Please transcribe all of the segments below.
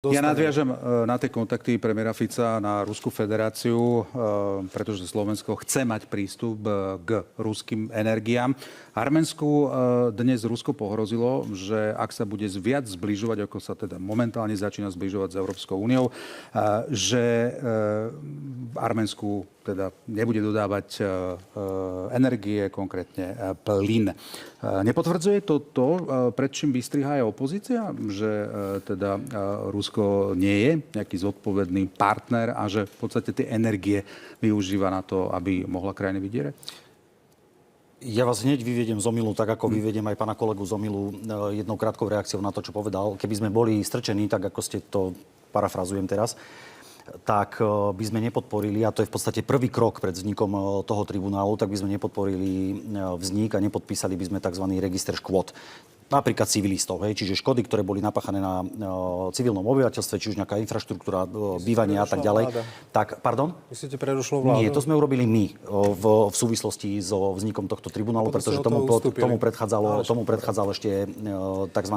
Ja nadviažem na tie kontakty premiéra Fica na Ruskú federáciu, pretože Slovensko chce mať prístup k ruským energiám. Arménsku dnes Rusko pohrozilo, že ak sa bude viac zbližovať, ako sa teda momentálne začína zbližovať s Európskou úniou, že Arménsku teda nebude dodávať energie, konkrétne plyn. Nepotvrdzuje to, pred čím vystrihá aj opozícia, že teda Rusko nie je nejaký zodpovedný partner a že v podstate tie energie využíva na to, aby mohla krajiny vydierať? Ja vás hneď vyvediem z omylu, tak ako vyvediem aj pána kolegu z omylu jednou krátkou reakciou na to, čo povedal. Keby sme boli strčení, tak ako ste to, parafrazujem teraz, tak by sme nepodporili, a to je v podstate prvý krok pred vznikom toho tribunálu, tak by sme nepodporili vznik a nepodpísali by sme tzv. Register škôd. Napríklad civilistov, hej, čiže škody, ktoré boli napáchané na civilnom obyvateľstve, či už nejaká infraštruktúra, bývania a tak ďalej. Tak, pardon? Myslíte, prerušilo vládu? Nie, to sme urobili my v súvislosti so vznikom tohto tribunálu, pretože tomu predchádzal ešte tzv.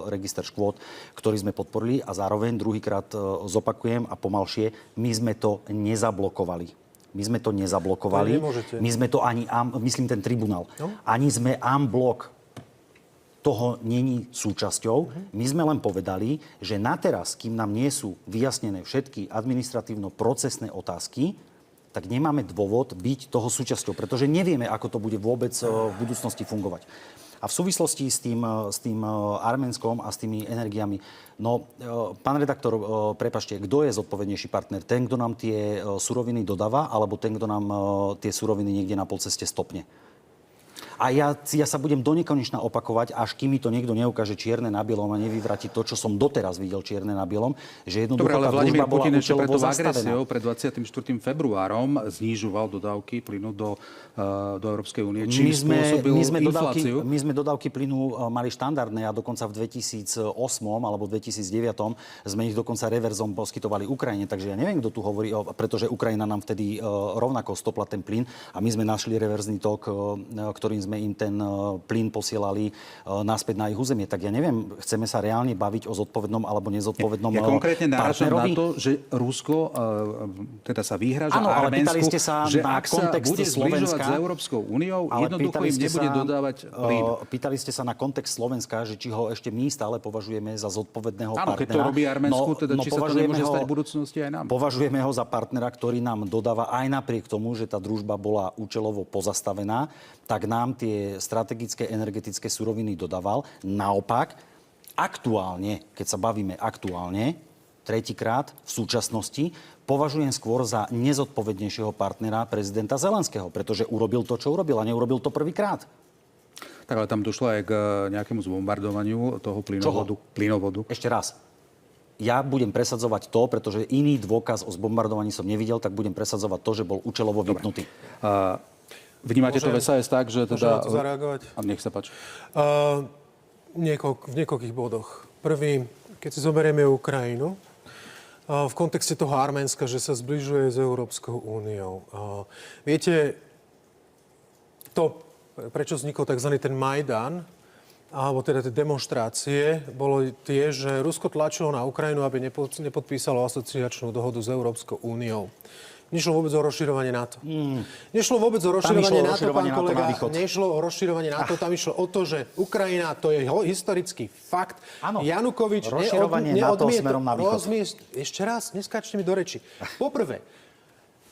register škôd, ktorý sme podporili, a zároveň druhýkrát zopakujem a pomalšie, my sme to nezablokovali. My sme to nezablokovali. My sme to ani, myslím ten tribunál, ani sme en bloc toho není súčasťou. My sme len povedali, že na teraz, kým nám nie sú vyjasnené všetky administratívno-procesné otázky, tak nemáme dôvod byť toho súčasťou, pretože nevieme, ako to bude vôbec v budúcnosti fungovať. A v súvislosti s tým Arménskom a s tými energiami, no, pán redaktor, prepáčte, kto je zodpovednejší partner? Ten, kto nám tie suroviny dodáva, alebo ten, kto nám tie suroviny niekde na polceste stopne? A ja sa budem donekonečna opakovať, až kým mi to niekto neukáže čierne na bielom a nevyvráti to, čo som doteraz videl čierne na bielom, že jednoducho tá družba bola účelovo zastavená. Pred 24. februárom znižoval dodávky plynu do Európskej únie. Čím spôsobil infláciu? My sme dodávky plynu mali štandardné a dokonca v 2008 alebo 2009 sme ich dokonca reverzom poskytovali Ukrajine. Takže ja neviem, kto tu hovorí, pretože Ukrajina nám vtedy rovnako stopla ten plyn a my sme našli reverzný tok, ktorým sme im ten plyn posielali naspäť na ich územie. Tak ja neviem, chceme sa reálne baviť o zodpovednom alebo nezodpovednom partnerovi? Ja konkrétne náražam na to, že Rusko teda sa vyhráža Arménsku, že ak sa bude zbližovať s Európskou úniou, jednoducho im nebude dodávať plyn. Pýtali ste sa na kontext Slovenska, že či ho ešte my stále považujeme za zodpovedného partnera. Áno, keď to robí Arménsku, teda či sa to nemôže stať v budúcnosti aj nám. Považujeme ho za partnera, ktorý nám dodáva aj napriek tomu, že tá družba bola účelovo pozastavená, tak nám tie strategické energetické suroviny dodával. Naopak, aktuálne, keď sa bavíme aktuálne, tretíkrát v súčasnosti, považujem skôr za nezodpovednejšieho partnera prezidenta Zelenského, pretože urobil to, čo urobil, a neurobil to prvýkrát. Tak ale tam došlo aj k nejakému zbombardovaniu toho plynovodu. Ešte raz. Ja budem presadzovať to, pretože iný dôkaz o zbombardovaní som nevidel, tak budem presadzovať to, že bol účelovo vypnutý. Vnímate to v SAS tak, že teda... Môžem zareagovať? A nech sa páči. V niekoľkých bodoch. Prvý, keď si zoberieme Ukrajinu, v kontexte toho Arménska, že sa zbližuje s Európskou úniou. Viete, to, prečo vznikol tzv. Ten Majdan, alebo teda tie demonštrácie, bolo tie, že Rusko tlačilo na Ukrajinu, aby nepodpísalo asociačnú dohodu s Európskou úniou. Nešlo vôbec o rozširovanie NATO. Nešlo vôbec o rozširovanie NATO, pán kolega. Nešlo o rozširovanie NATO. Tam išlo o to, že Ukrajina, to je historický fakt. Áno. Janukovič ešte raz, neskáčte mi do reči. Poprvé,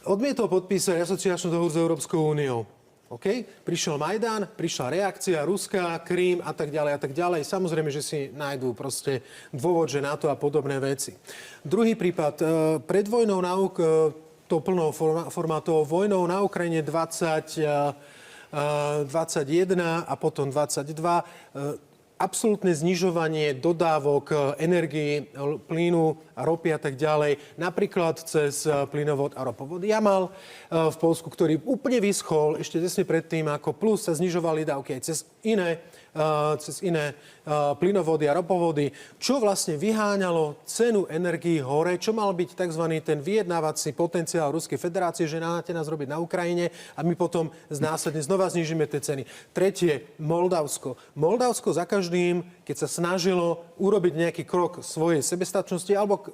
odmietol podpísať asociačnú dohodu s Európskou úniou. OK? Prišiel Majdan, prišla reakcia Ruska, Krím a tak ďalej a tak ďalej. Samozrejme, že si nájdú proste dôvod, že NATO a podobné veci. Druhý prípad. Pred vojnou to plnou formátovou vojnou na Ukrajine 21 a potom 22. Absolútne znižovanie dodávok energii, plynu, ropy a tak ďalej. Napríklad cez plynovod a ropovod Jamal v Poľsku, ktorý úplne vyschol ešte tesne predtým, ako plus sa znižovali dávky aj cez iné cez iné plynovody a ropovody, čo vlastne vyháňalo cenu energií hore, čo mal byť tzv. Ten vyjednávací potenciál Ruskej federácie, že náte nás robiť na Ukrajine a my potom následne znova znížime tie ceny. Tretie, Moldavsko. Moldavsko za každým, keď sa snažilo urobiť nejaký krok svojej sebestačnosti alebo k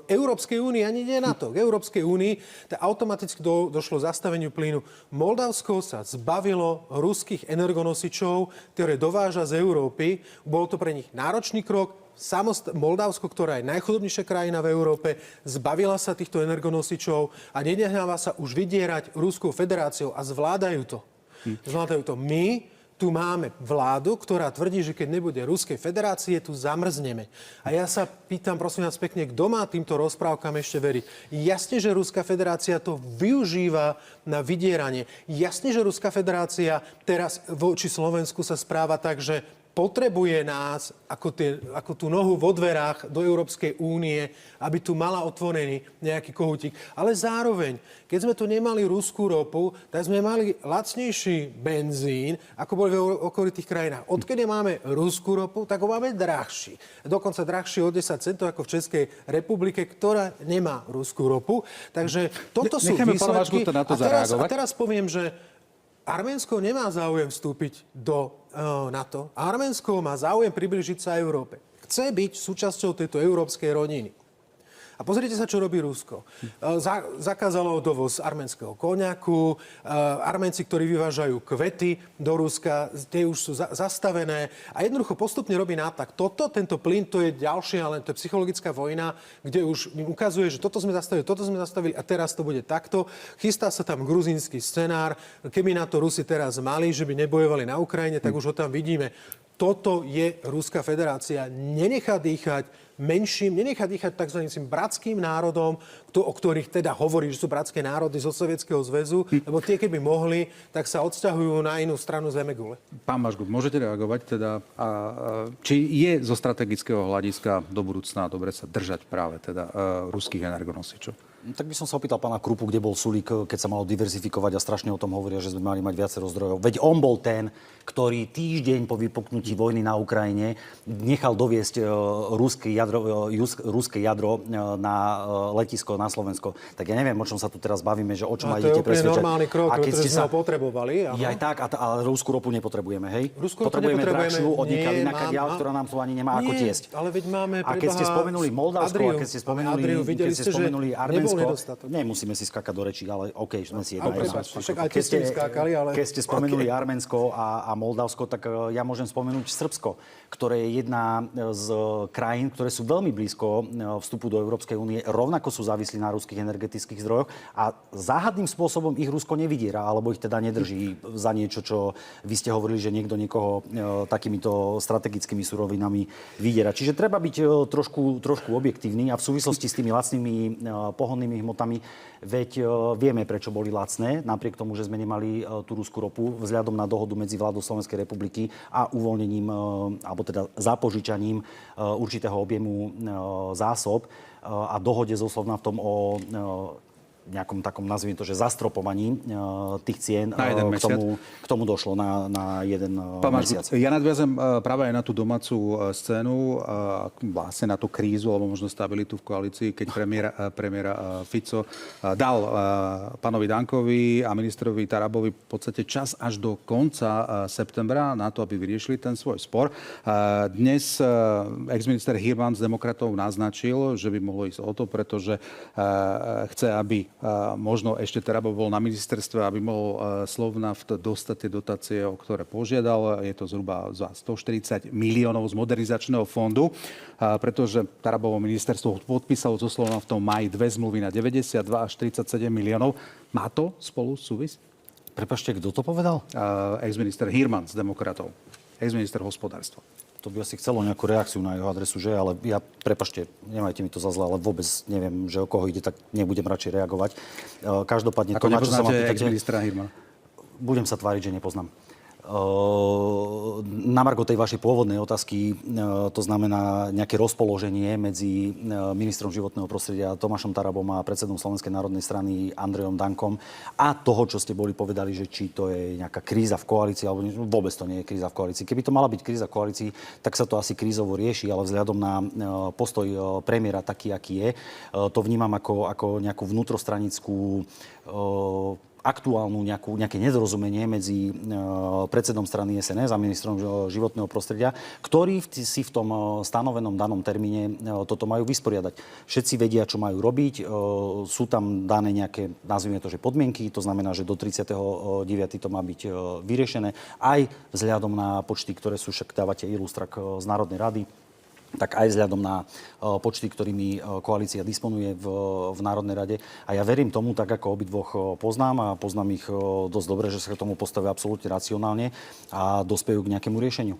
Európskej únii, ani nie na to, k Európskej únii, tak automaticky došlo zastaveniu plynu. Moldavsko sa zbavilo ruských energonosičov, ktoré dováža z Európy. Bol to pre nich náročný krok. Moldavsko, ktorá je najchudobnejšia krajina v Európe, zbavila sa týchto energonosičov a nenecháva sa už vydierať Ruskou federáciou a zvládajú to. Zvládajú to. My tu máme vládu, ktorá tvrdí, že keď nebude Ruskej federácie, tu zamrzneme. A ja sa pýtam, prosím vás pekne, kto má týmto rozprávkam ešte veriť? Jasne, že Ruská federácia to využíva na vydieranie. Jasne, že Ruská federácia teraz voči Slovensku sa správa tak, že potrebuje nás ako tú nohu vo dverách do Európskej únie, aby tu mala otvorený nejaký kohútik. Ale zároveň, keď sme tu nemali ruskú ropu, tak sme mali lacnejší benzín, ako boli v okolitých krajinách. Odkedy máme ruskú ropu, tak ho máme drahší. Dokonca drahší o 10 centov ako v Českej republike, ktorá nemá ruskú ropu. Takže toto sú výsledky. A teraz poviem, že Arménsko nemá záujem vstúpiť do NATO. Arménsko má záujem priblížiť sa Európe. Chce byť súčasťou tejto európskej rodiny. A pozrite sa, čo robí Rusko. Zakázalo dovoz arménskeho koniaku, Arménci, ktorí vyvážajú kvety do Ruska, tie už sú zastavené a jednoducho postupne robí nátlak. Tento plyn, to je ďalšia, ale to je psychologická vojna, kde už im ukazuje, že toto sme zastavili a teraz to bude takto. Chystá sa tam gruzínsky scenár. Keby na to Rusi teraz mali, že by nebojovali na Ukrajine, tak už ho tam vidíme. Toto je Ruská federácia. Nenechá dýchať menším, nenechá dýchať tzv. Bratským národom, o ktorých teda hovorí, že sú bratské národy zo Sovietskeho zväzu, lebo tie, keby mohli, tak sa odsťahujú na inú stranu zemegule. Pán Mažgut, môžete reagovať teda, či je zo strategického hľadiska do budúcna dobre sa držať práve teda ruských energonosičov? Tak by som sa opýtal pána Krupu, kde bol Sulík, keď sa malo diverzifikovať a strašne o tom hovoria, že sme mali mať viacero zdrojov. Veď on bol ten, ktorý týždeň po vypuknutí vojny na Ukrajine nechal doviesť ruské jadro na letisko na Slovensko. Tak ja neviem, o čom sa tu teraz bavíme, že o čom ma idete presvedčať. To je úplne normálny krok, pretože sme ho potrebovali. Je aj tak, ale ruskú ropu nepotrebujeme, hej? Potrebujeme drahšiu od nikali, ktorá nám tu ani nemá ako tiesť. Ale veď máme a keď ste spomenuli Moldavsko, a keď ste spomenuli Arménsko, nemusíme si skákať do rečí, ale OK, sme si jedna. Keď ste spomenuli Arménsko a Moldavsko, tak ja môžem spomenúť Srbsko, ktoré je jedna z krajín, ktoré sú veľmi blízko vstupu do Európskej únie, rovnako sú závislí na ruských energetických zdrojoch a záhadným spôsobom ich Rusko nevydiera, alebo ich teda nedrží za niečo, čo vy ste hovorili, že niekto niekoho takýmito strategickými surovinami vydiera. Čiže treba byť trošku objektívny a v súvislosti s tými lacnými pohonnými hmotami, veď vieme, prečo boli lacné, napriek tomu, že sme nemali tú ruskú ropu, vzhľadom na dohodu medzi vládou Slovenskej republiky a uvoľnením, alebo teda zapožičaním určitého objemu zásob a dohode zoslovna v tom o nejakom takom, nazvime to, že zastropovaní tých cien k tomu došlo na jeden mesiac. Ja nadviazem práve aj na tú domácu scénu, vlastne na tú krízu alebo možno stabilitu v koalícii, keď premiéra Fico dal pánovi Dankovi a ministrovi Tarabovi v podstate čas až do konca septembra na to, aby vyriešili ten svoj spor. Dnes ex-minister Hirman z demokratov naznačil, že by mohlo ísť o to, pretože chce, aby možno ešte Taraba bol na ministerstve, aby mohol Slovnaft dostať tie dotácie, o ktoré požiadal. Je to zhruba za 140 miliónov z modernizačného fondu, pretože Tarabovo ministerstvo podpísalo so Slovnaftom v máji 2 zmluvy na 92 až 37 miliónov. Má to spolu súvisť? Prepáčte, kto to povedal? Ex-minister Hirman z demokratov. Ex-minister hospodárstva. To by asi chcelo nejakú reakciu na jeho adresu, že? Ale ja, prepáčte, nemajte mi to za zle, ale vôbec neviem, že o koho ide, tak nebudem radšej reagovať. Každopádne ako to, na čo sa ma pýtate... ex-ministra Hirmana? Budem sa tváriť, že nepoznám. Na margo tej vašej pôvodnej otázky, to znamená nejaké rozpoloženie medzi ministrom životného prostredia Tomášom Tarabom a predsedom Slovenskej národnej strany Andrejom Dankom a toho, čo ste boli povedali, že či to je nejaká kríza v koalícii, alebo vôbec to nie je kríza v koalícii. Keby to mala byť kríza v koalícii, tak sa to asi krízovo rieši, ale vzhľadom na postoj premiéra taký, aký je, to vnímam ako nejakú vnútrostranickú aktuálnu nejaké nedorozumenie medzi predsedom strany SNS a ministrom životného prostredia, ktorí si v tom stanovenom danom termíne toto majú vysporiadať. Všetci vedia, čo majú robiť. Sú tam dané nejaké, nazvime to, že podmienky, to znamená, že do 39. to má byť vyriešené. Aj vzhľadom na počty, ktoré sú, však dávate ilustrak z Národnej rady, tak aj vzhľadom na počty, ktorými koalícia disponuje v Národnej rade. A ja verím tomu, tak ako obidvoch poznám a poznám ich dosť dobre, že sa k tomu postavia absolútne racionálne a dospejú k nejakému riešeniu.